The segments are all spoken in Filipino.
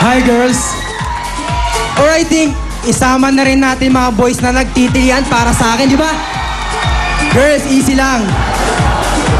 Hi girls! Or I think, isama na rin natin mga boys na nagtitilian para sa akin, di ba? Girls, easy lang.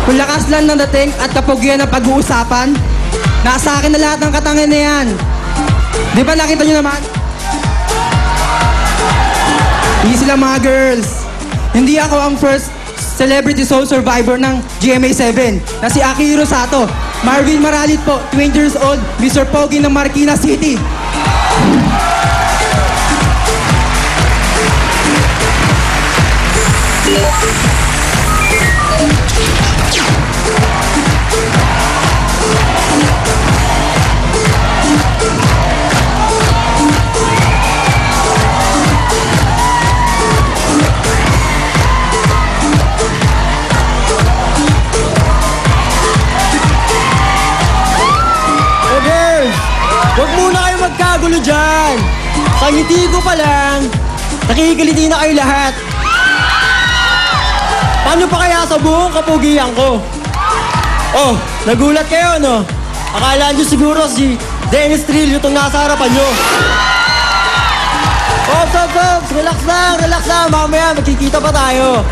Kung lakas lang ng dating at kapugian ng pag-uusapan, nasa akin na lahat ng katangian na yan. Di ba nakita nyo naman? Easy lang mga girls. Hindi ako ang first celebrity soul survivor ng GMA7 na si Akihiro Sato. Marvin Maralit po, 20 years old, Mr. Pogi ng Marikina City. Huwag muna kayo magkagulo dyan. Sa ngiti ko pa lang, nakikiliti na kayo lahat. Paano pa kaya sa buong kapugian ko? Oh, nagulat kayo, no? Akala nyo siguro si Dennis Trillo itong nasa harapan nyo. Ops, relax lang. Mamaya magkikita pa tayo.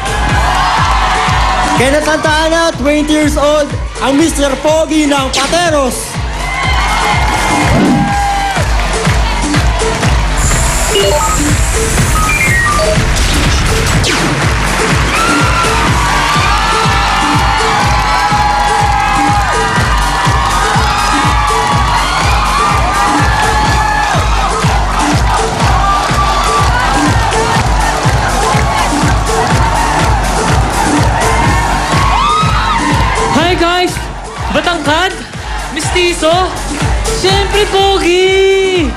Kenneth Santana, 20 years old, ang Mr. Pogi ng Pateros. Hi guys! Batangkad? Mistiso? Siyempre, Pogi!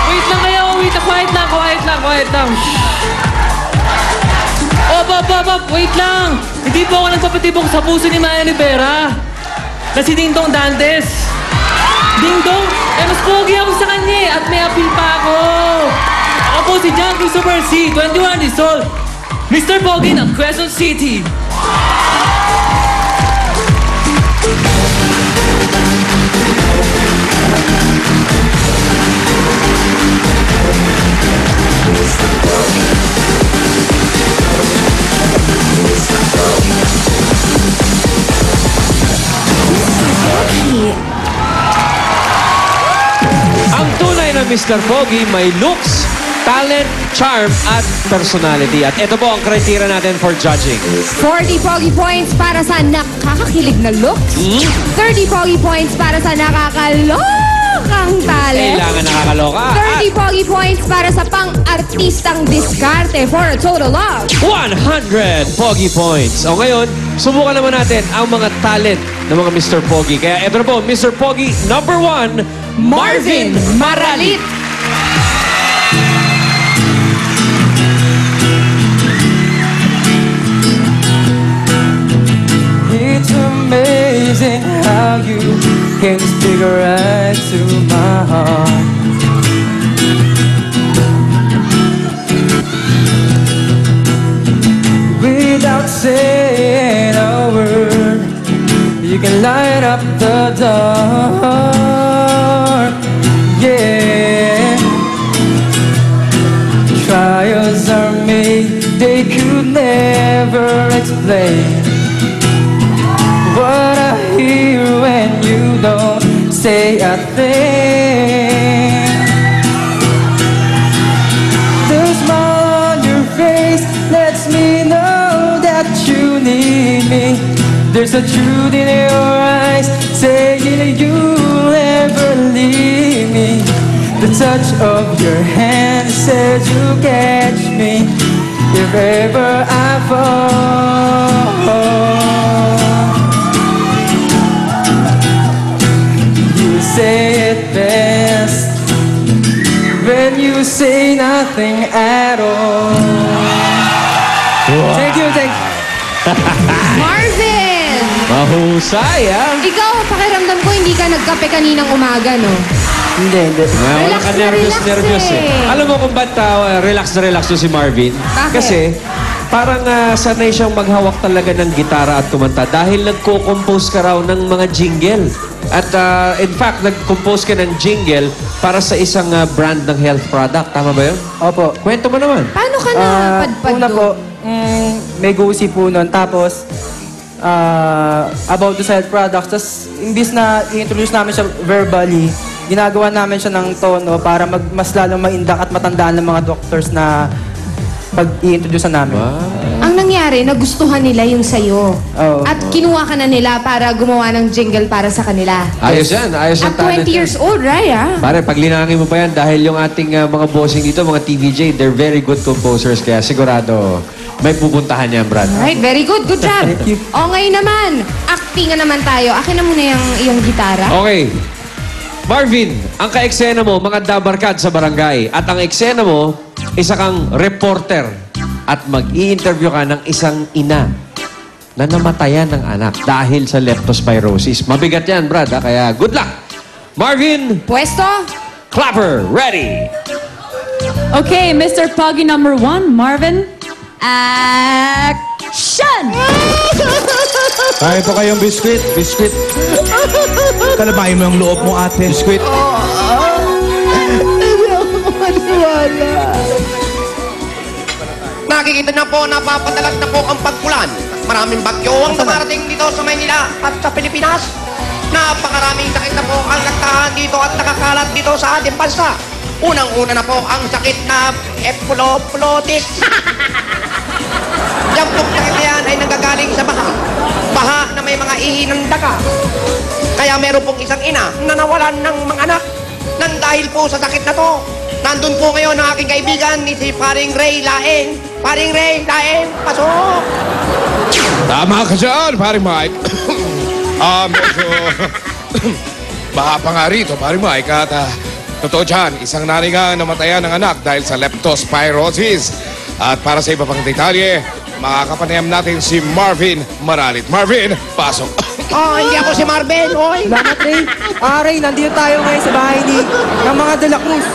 Wait lang kayo, quiet lang. Op, wait lang! Hindi po ako nagpapatibok sa puso ni Maya Rivera. Na si Ding Dong Dantes. Ding Dong, mas Pogi ako sa kanya at may appeal pa ako. Ako po si John Christopher C., 21 years old. Mr. Pogi ng Quezon City. Ang tunay na Mr. Pogi may looks, talent, charm, at personality. At ito po ang criteria natin for judging. 40 Pogi points para sa nakakakilig na looks. 30 Pogi points para sa nakakalokang talent. Kailangan nakakaloka. 30 Pogi points para sa pang-artistang diskarte for a total of 100 Pogi points. O ngayon, subukan naman natin ang mga talent ng mga Mr. Pogi. Kaya ito na po, Mr. Pogi number 1, Marvin Maralit. It's amazing how you can speak right to my heart. Without saying a word, you can light up the dark. Yeah. Trials are made, they could never explain what I hear when you don't say a thing. The smile on your face lets me know that you need me. There's a truth in your eyes saying you'll never leave me. The touch of your hand says you'll catch me if ever I fall. You say it best when you say nothing at all. Thank you. Marvin! Mahusay, ah. Ikaw, pakiramdam ko hindi ka nagkape kaninang umaga, no? Hindi. Wala ka nervous eh. Alam mo kung ba't relax na si Marvin? Bakit? Kasi parang sanay siyang maghawak talaga ng gitara at kumanta dahil nagko-compose ka raw ng mga jingle. At in fact, nag-compose ka ng jingle para sa isang brand ng health product. Tama ba yun? Opo. Kwento mo naman. Paano ka na padpad Una po, may gusi po nun. Tapos, about the side products. Tapos, imbis na i-introduce namin siya verbally, ginagawa namin siya ng tono para mas lalong maindak at matandaan ng mga doctors na pag i-introduce namin. Ang nangyari, nagustuhan nila yung sayo. Oo. At kinuha ka na nila para gumawa ng jingle para sa kanila. Ayos yan. Ayos ang At talent 20 yan. years old, right? Pare, pag linangin mo pa yan, dahil yung ating mga bossing dito, mga TVJ, they're very good composers. Kaya sigurado, may pupuntahan yan, Brad. Alright, very good. Good job. Thank you. O ngayon naman, actingan naman tayo. Akin na muna yung gitara. Okay. Marvin, ang ka-eksena mo, mga dabarkad sa barangay. At ang eksena mo, isa kang reporter. At mag-i-interview ka ng isang ina na namatayan ng anak dahil sa leptospirosis. Mabigat yan, Brad. Kaya good luck. Marvin, Pwesto? Clapper, ready. Okay, Mr. Poggy number 1, Marvin. Action! Kaya po kayong biskwit. Biskwit. Kalabayin mo yung loob mo, ate. Biskwit. Nakikita na po, napapadalag na po ang pagkulan. Maraming bagyo ang dumarating dito sa Maynila at sa Pilipinas. Napakaraming sakit na po ang nagtahan dito at nakakalat dito sa ating bansa. Unang-una na po ang sakit na epulotis. Yung pong sakit na yan ay nanggagaling sa baha. Baha na may mga ihi ng daga. Kaya meron pong isang ina na nawalan ng mga anak nang dahil po sa sakit na to. Nandun po ngayon ang aking kaibigan ni si Paring Ray Laeng. Paring Ray Laeng, pasok! Tama ka dyan, pare Mike. Medyo baha pa nga rito, pare Mike. At totoo dyan, isang nanay nga namatayan ng anak dahil sa leptospirosis. At para sa iba pang detalye, makakapanayam natin si Marvin Maralit. Marvin, pasok. Hindi ako si Marvin, oy! Salamat, Ray. Ray, nandito tayo ngayon sa bahay ng mga De La Cruz.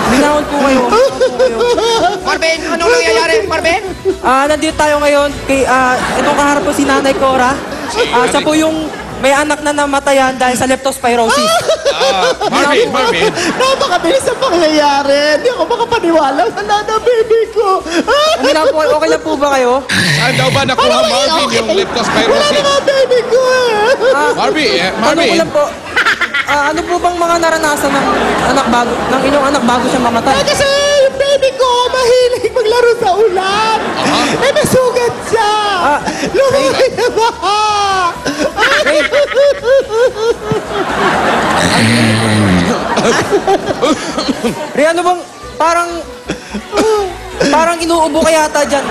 Binahon po kayo. Marvin, anong nangyayari, Marvin? Nandito tayo ngayon kay itong kaharap po si Nanay Cora. Siya po yung may anak na namatayan dahil sa leptospirosis. Marvin. Napakabilis ang pangyayari. Hindi ako makapaniwala. Wala na, baby ko. Okay lang po ba kayo? Saan daw ba nakuha Marvin yung Wala leptospirosis? na, baby ko. Marvin, Ano ko lang po, ano po bang mga naranasan ng inyong anak bago siya mamatay? Kasi yung baby ko, mahilig maglaro sa ulan. Eh, may sugat siya. Lumaki na baha. Ray, ano bang parang inuubo ka yata dyan.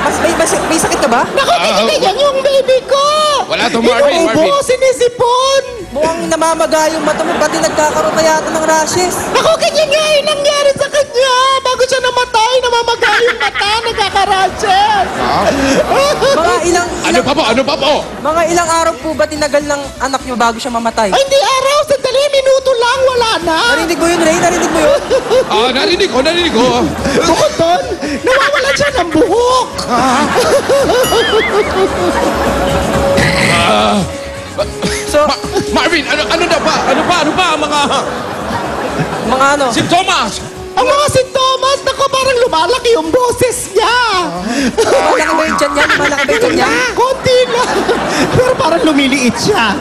May sakit ka ba? Naku, tinitigyan yung baby ko. Wala to, Marvin. Inuubo, sinisipon. Mukhang namamaga yung mata mo, pati nagkakaroon na yata ng rashes. Naku, ganyan nga yung nangyari sa kanya. Bago siya namatay, namamaga yung mata, nagkakarashes. Ano pa po? Mga ilang araw po ba tinagal ng anak niyo bago siya mamatay? Ay, hindi araw, sandali, minuto lang, wala na. Narinig mo yun, Ray? Narinig mo yun? Narinig ko. Bukod doon, nawawalan siya ng buhok. So, Marvin, ano ba ang mga ano? simptomas? Ang mga sintomas, naku, parang lumalaki yung boses niya. Malaki ba yung tiyan niya? Malaki ba yung tiyan niya? Konti lang. Pero parang lumiliit siya.